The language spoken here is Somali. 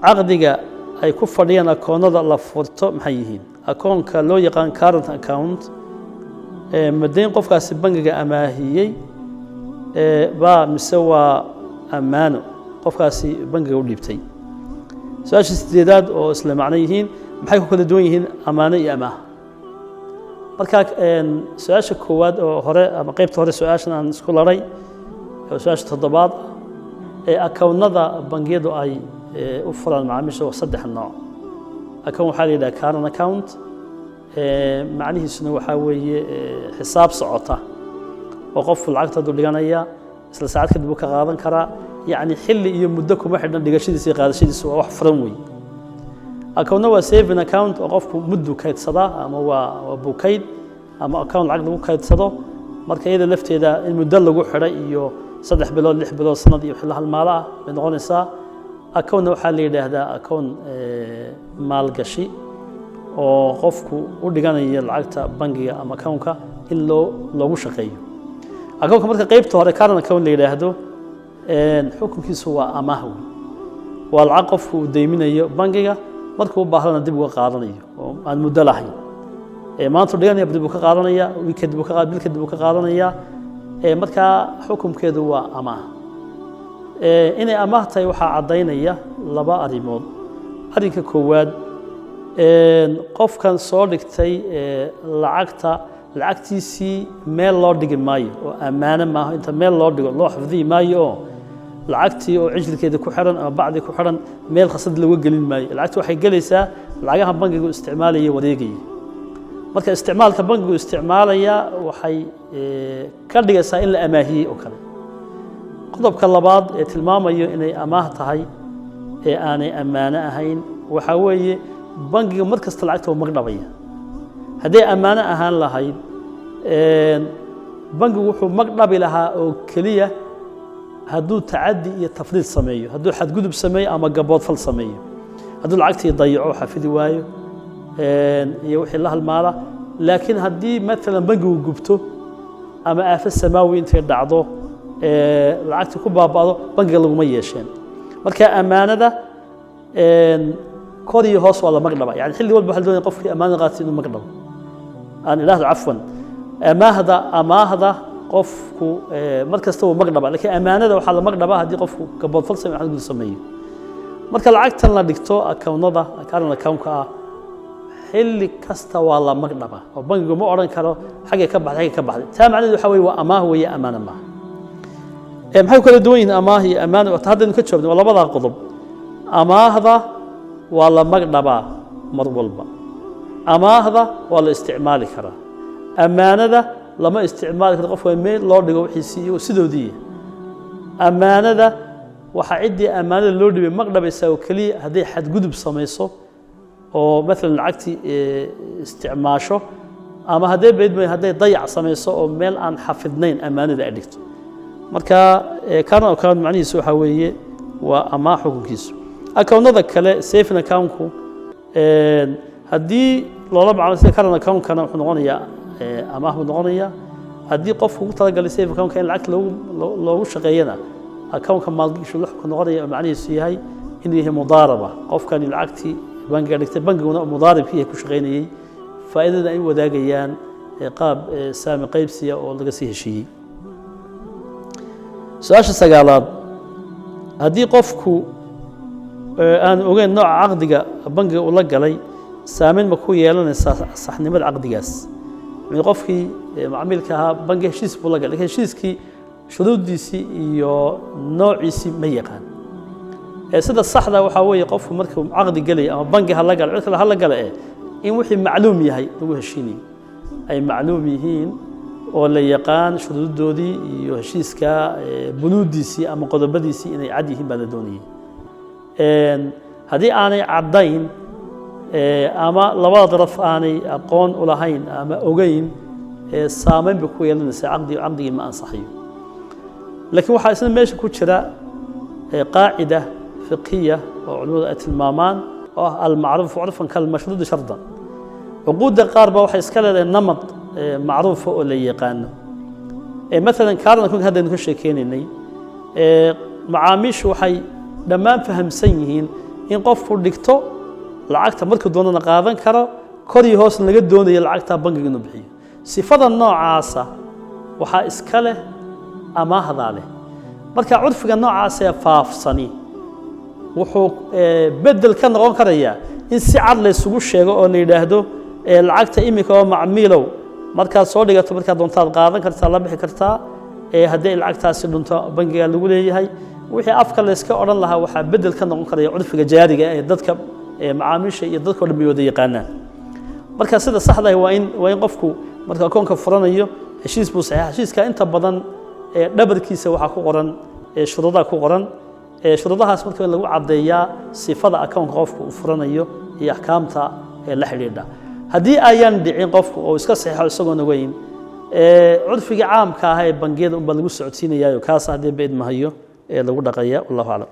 caqdiga ay ku fadhiyaan akoonada la furto maxay yihiin akoonka loo yaqaan current account madayn qofkaasi bangiga amaahiyay baa mise waa amaano qofkaasi bangiga u dhiibtay su'aasha sideedaad oo isla macno yihiin maxay ku kala duwan yihiin amaano iyo amaah marka su'aasha koowaad oo hore ama qaybta hore su'aashan aan isku laray oo su'aasha toddobaad akoonada bangiyadu ay u furaan macaamiisha saddex nooc akoon waxaa la yidhaha current account macnihiisuna waxaa weeye xisaab socota oo qofku lacagta dul dhiganaya isla saacad kadib uu ka qaadan karaa yacni xilli iyo muddo kuma xidhan dhigashadiisa iyo qaadashadiisa waa wax furan weeye akoonna waa saving account oo qofku muddu kaydsadaa ama waa buukayd ama account lacag lagu kaydsado marka iyada lafteeda in muddo lagu xidhay iyo 3 bilood 6 bilood sanad iyo wixii la halmaalo ah bay noqonaysaa akoonna waxaa la yidhaahdaa akoon maalgashi oo qofku u dhiganayo lacagta bangiga ama akoonka in loogu shaqeeyo akoonka marka qaybta hore current account la yidhaahdo xukunkiisu waa amaah waa lacag qofku uu deyminayo bangiga markuu u baahdana dib uga qaadanayo oo aan muddo lahayn maanta dhiganaya dib uga qaadanaya weekend dib uga qaad bil kadib uga qaadanaya marka xukunkeedu waa amaah inay amaah tahay waxaa cadaynaya laba arrimood arrinka koowaad qofkan soo dhigtay lacagtiisii meel loo dhigi maayo oo amaano maaha inta meel loo dhigo loo xafdiyi maayo oo lacagtii oo cijilkeeda ku xiran ama bacdi ku xiran meel khasad lagu gelin maayo lacagtu waxay galaysaa lacagaha bangigu isticmaalaya wareegaya marka isticmaalka bangigu isticmaalaya waxay ka dhigaysaa in la amaahiyay oo kale qodobka labaad ee tilmaamayo inay amaah tahay ee aanay amaano ahayn waxa weeye bangiga markasta lacagta uu magdhabaya haddii amaano ahaan lahayd bangigu wuxuu magdhabi lahaa oo keliya hadduu tacaddi iyo tafriid sameeyo hadduu xadgudub sameeyo ama gaboodfal sameeyo hadduu lacagtii dayaco xafidi waayo iyo wixii la halmaala laakiin haddii maalan bangigu gubto ama aafad samaawi intay dhacdo lacagtii ku baaba'do bangiga laguma yeesheen marka amaanada kor iyo hoos waa la magdhaba yani xilli walba waxa la doonaya qofkii amaanada qaatay inuu magdhabo aan ilaahdo cafwan amaahda qofku markasta uu magdhaba laakiin amaanada waxaa la magdhaba haddii qofku gaboodfal sameeyo xadgudub sameeyo marka lacagtan la dhigto akoonnada current account-ka ah xilli kasta waa la magdhaba oo bangigu ma odhan karo xagee ka baxday taa macnaheedu waxa weeye waa amaah weeye amaano maaha maxay kala duwan yihiin amaah iyo amaano haddaynu ka jawaabno waa labadaa qodob amaahda waa la magdhabaa mar walba amaahda waa la isticmaali karaa amaanada lama isticmaali karo qofka meel loo dhigo wixiisii iyo sidoodii amaanada waxa ciddii amaanada loo dhibay magdhabaysaa oo keliya hadday xadgudub samayso oo maalan lacagtii isticmaasho ama hadday dayac samayso oo meel aan xafidnayn amaanada ay dhigto marka current account macnihiisu waxa weeye waa amaah xukunkiisu akoonnada kale saving account-ku haddii loola macno sida current account-kana wuxuu noqonayaa amaah buu noqonayaa haddii qofku ugu talagalay saving account-ka in lacagta loogu shaqeeyana account-ka maalgashu wuxuu noqonayaa oo macnihiisu yahay inuu yahay mudaaraba qofkani lacagtii bangiga dhigtay bangiguna mudaaribkii ku shaqeynayay faa'iidada ay wadaagayaan qaab saami qaybsiya oo laga sii heshiiyey su'aasha sagaalaad haddii qofku aan ogeyn nooca caqdiga bangiga uu la galay saameyn ma ku yeelanaysaa saxnimada caqdigaas qofkii macmiilka ahaa bangi heshiis buu la galay heshiiskii shuruudiisii iyo noociisii ma yaqaan sida saxda waxa weeye qofku markuu caqdi galay ama bangi hala galay cid kale hala galay in wixii macluum yahay lagu heshiinay ay macluum yihiin oo la yaqaan shuruudoodii iyo heshiiska bunuudiisii ama qodobadiisii inay cad yihiin baa la doonayay haddii aanay caddayn ama labada daraf aanay aqoon u lahayn ama ogeyn saameyn bay ku yeelanaysaa caqdigii ma ansaxayo laakiin waxaa isna meesha ku jira qaacida fiqhiya oo culimadu ay tilmaamaan oo ah almacruuf curfan kalmashruudi shardan cuquudda qaar baa waxay iska leedahay namad macruufa oo la yaqaano maalan current account haddaynu ka sheekeynaynay macaamiishu waxay dhammaan fahamsan yihiin in qofku dhigto lacagta markuu doonana qaadan karo kor iyo hoos laga doonayo lacagta bangiga inuu bixiyo sifada noocaasa waxa iska leh amaahda leh marka curfiga noocaas ee faafsani wuxuu bedel ka noqon karayaa in si cad la isugu sheego oo la yiraahdo lacagta imika oo macmiilow markaad soo dhigato markaad doontaad qaadan kartaa la bixi kartaa haddii lacagtaasi dhunto bangiga lagu leeyahay wixii afka la iska oran lahaa waxa bedel ka noqon karaya curfiga jaariga ee dadka macaamiisha iyo dadka dhamiyooda yaqaanaan marka sida saxda ah waa in qofku marka akoonka furanayo heshiis buu saxiix heshiiska inta badan dhabarkiisa waxa ku qoran shuruudaha ku qoran shuruudahaas marka lagu cadeeyaa sifada akoonka qofku uu furanayo iyo ahkaamta la xiriirda haddii ayaan dhicin qofku oo iska saxiixo isagoo naweyn curfiga caamka ah ee bangiyada lagu socodsiinayo kaas hadii beed mahayo lagu dhaqaya wallahu a'lam